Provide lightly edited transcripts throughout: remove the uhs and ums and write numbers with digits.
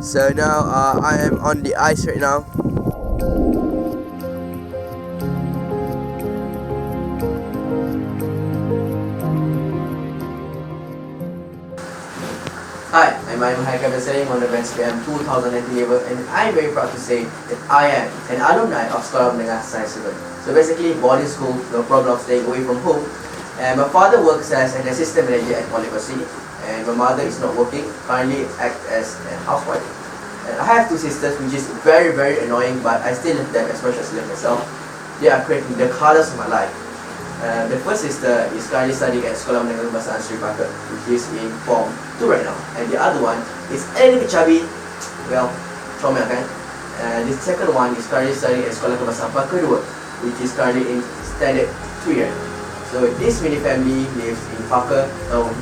So now I am on the ice right now. Hi, I'm Haikal Besering on the SPM 2011, and I'm very proud to say that I am an alumni of Sekolah Menengah Nasional. So basically, boarding school, no problem of staying away from home. And my father works as an assistant manager at Polygosi, and my mother is not working, currently acts as a housewife. And I have two sisters, which is very annoying, but I still love them as much as I love myself. They are creating the colors of my life. The first sister is currently studying at Sekolah Menengah Nasional, which is in Form 2 right now. And the other one is a little bit chubby, well, comel kan. The second one is currently studying at Sekolah Kebangsaan kedua, which is currently in Standard 3 year. So this mini family lives in Parker,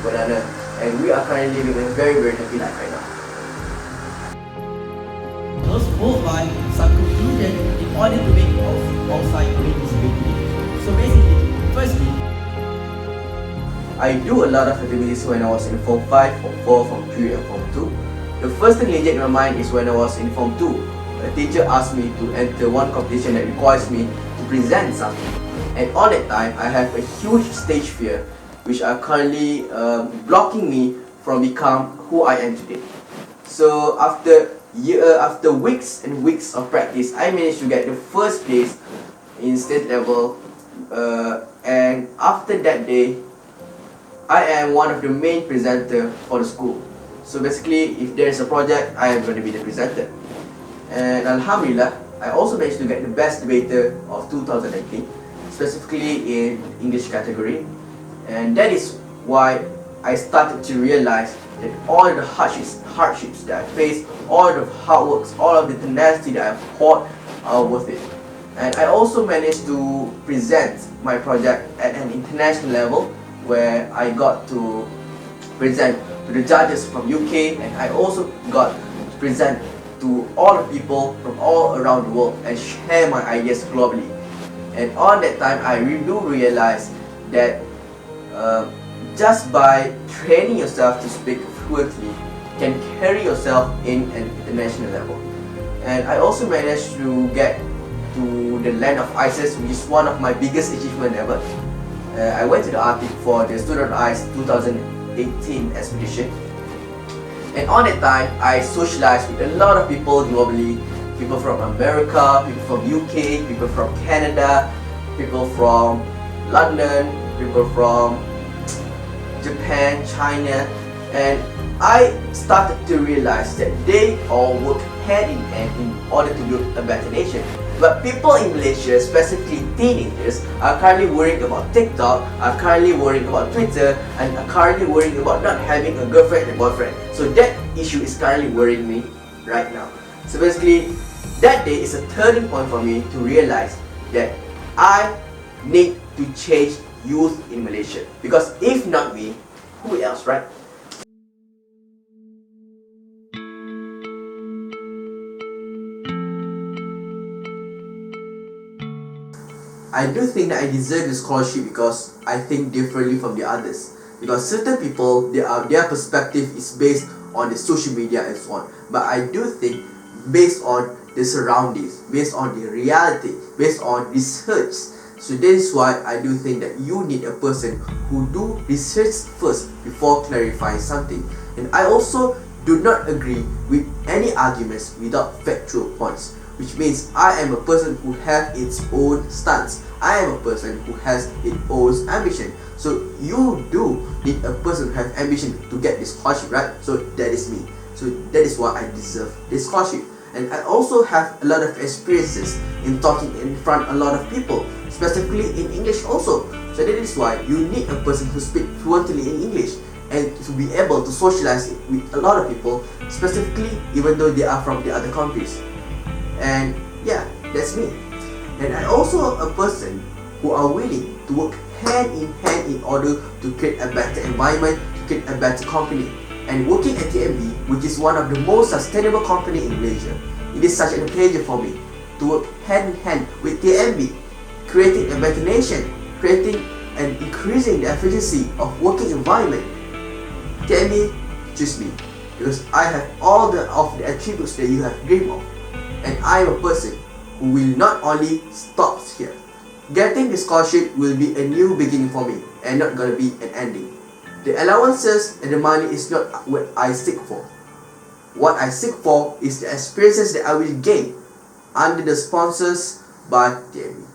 Banana, and we are currently living a very happy life right now. Those both line some conclusion in order to make outside visibility. So basically, firstly, I do a lot of activities when I was in Form 5, Form 4, Form 3 and Form 2. The first thing that in my mind is when I was in Form 2. A teacher asked me to enter one competition that requires me to present something. And on that time, I have a huge stage fear which are currently blocking me from become who I am today. So after weeks and weeks of practice, I managed to get the first place in state level, and after that day, I am one of the main presenter for the school. So basically, if there is a project, I am going to be the presenter. And Alhamdulillah, I also managed to get the best debater of 2019, specifically in English category. And that is why I started to realize that all the hardships that I faced, all the hard works, all of the tenacity that I've poured are worth it. And I also managed to present my project at an international level, where I got to present to the judges from UK, and I also got to present to all the people from all around the world and share my ideas globally. And on that time, I do realize that just by training yourself to speak fluently can carry yourself in an international level. And I also managed to get to the land of ISIS, which is one of my biggest achievements ever. I went to the Arctic for the Student Ice 2018 expedition, and on that time I socialized with a lot of people globally, people from America, people from UK, people from Canada, people from London, people from Japan, China, and I started to realize that they all work hand in hand in order to build a better nation. But people in Malaysia, specifically teenagers, are currently worried about TikTok, are currently worried about Twitter, and are currently worried about not having a girlfriend and boyfriend. So that issue is currently worrying me right now. So basically, that day is a turning point for me to realize that I need to change youth in Malaysia. Because if not me, who else, right? I do think that I deserve this scholarship because I think differently from the others. Because certain people, their perspective is based on the social media and so on. But I do think based on the surroundings, based on the reality, based on research. So that is why I do think that you need a person who do research first before clarifying something. And I also do not agree with any arguments without factual points, which means I am a person who has its own stance. I am a person who has its own ambition. So you do need a person who has ambition to get this scholarship, right? So that is me. So that is why I deserve this scholarship. And I also have a lot of experiences in talking in front of a lot of people, specifically in English also. So that is why you need a person who speaks fluently in English and to be able to socialize with a lot of people, specifically even though they are from the other countries. And yeah, that's me. And I'm also a person who are willing to work hand in hand in order to create a better environment, to create a better company. And working at TMB, which is one of the most sustainable company in Malaysia, it is such a pleasure for me to work hand in hand with TMB, creating a better nation, creating and increasing the efficiency of working environment. TMB, choose me. because I have all the attributes that you have dreamed of, and I am a person who will not only stop here. Getting the scholarship will be a new beginning for me and not gonna be an ending. The allowances and the money is not what I seek for. What I seek for is the experiences that I will gain under the sponsors by TNB.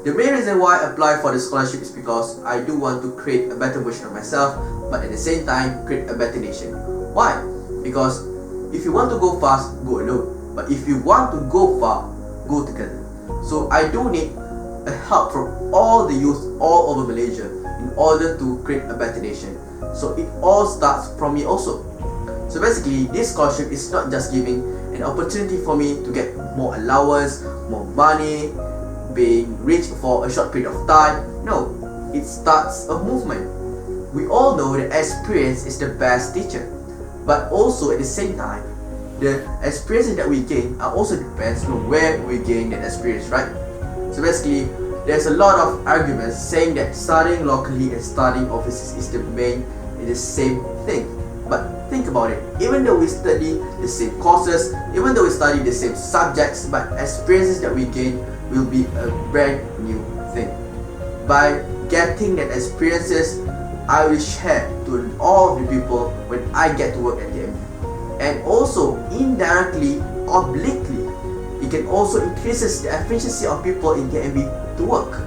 The main reason why I apply for the scholarship is because I do want to create a better version of myself, but at the same time create a better nation. Why? Because if you want to go fast, go alone. But if you want to go far, go together. So I do need a help from all the youth all over Malaysia in order to create a better nation. So it all starts from me also. So basically, this scholarship is not just giving an opportunity for me to get more allowance, more money, being rich for a short period of time. No, it starts a movement. We all know that experience is the best teacher, but also at the same time, the experiences that we gain are also depends on where we gain that experience, right? So basically, there's a lot of arguments saying that studying locally and studying overseas is the same thing. But think about it, even though we study the same courses, even though we study the same subjects, but experiences that we gain will be a brand new thing. By getting that experiences, I will share to all the people when I get to work at TNB. And also indirectly, obliquely, it can also increases the efficiency of people in TNB to work.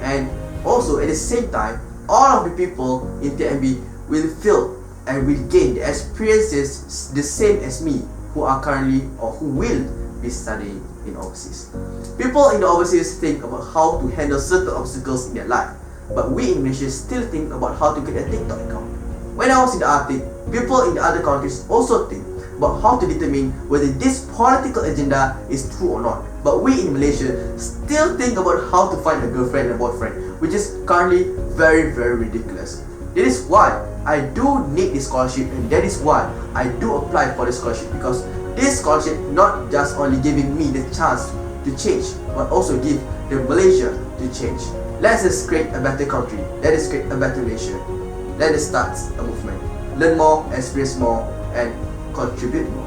And also at the same time, all of the people in TNB will feel and will gain the experiences the same as me, who are currently or who will be studying in overseas. People in the overseas think about how to handle certain obstacles in their life, but we in Malaysia still think about how to get a TikTok account. When I was in the Arctic, people in the other countries also think about how to determine whether this political agenda is true or not. But we in Malaysia still think about how to find a girlfriend and boyfriend, which is currently very ridiculous. That is why I do need this scholarship, and that is why I do apply for the scholarship, because this scholarship not just only giving me the chance to change, but also give the Malaysia to change. Let us create a better country. Let us create a better nation. Let us start a movement. Learn more, experience more, and contribute more.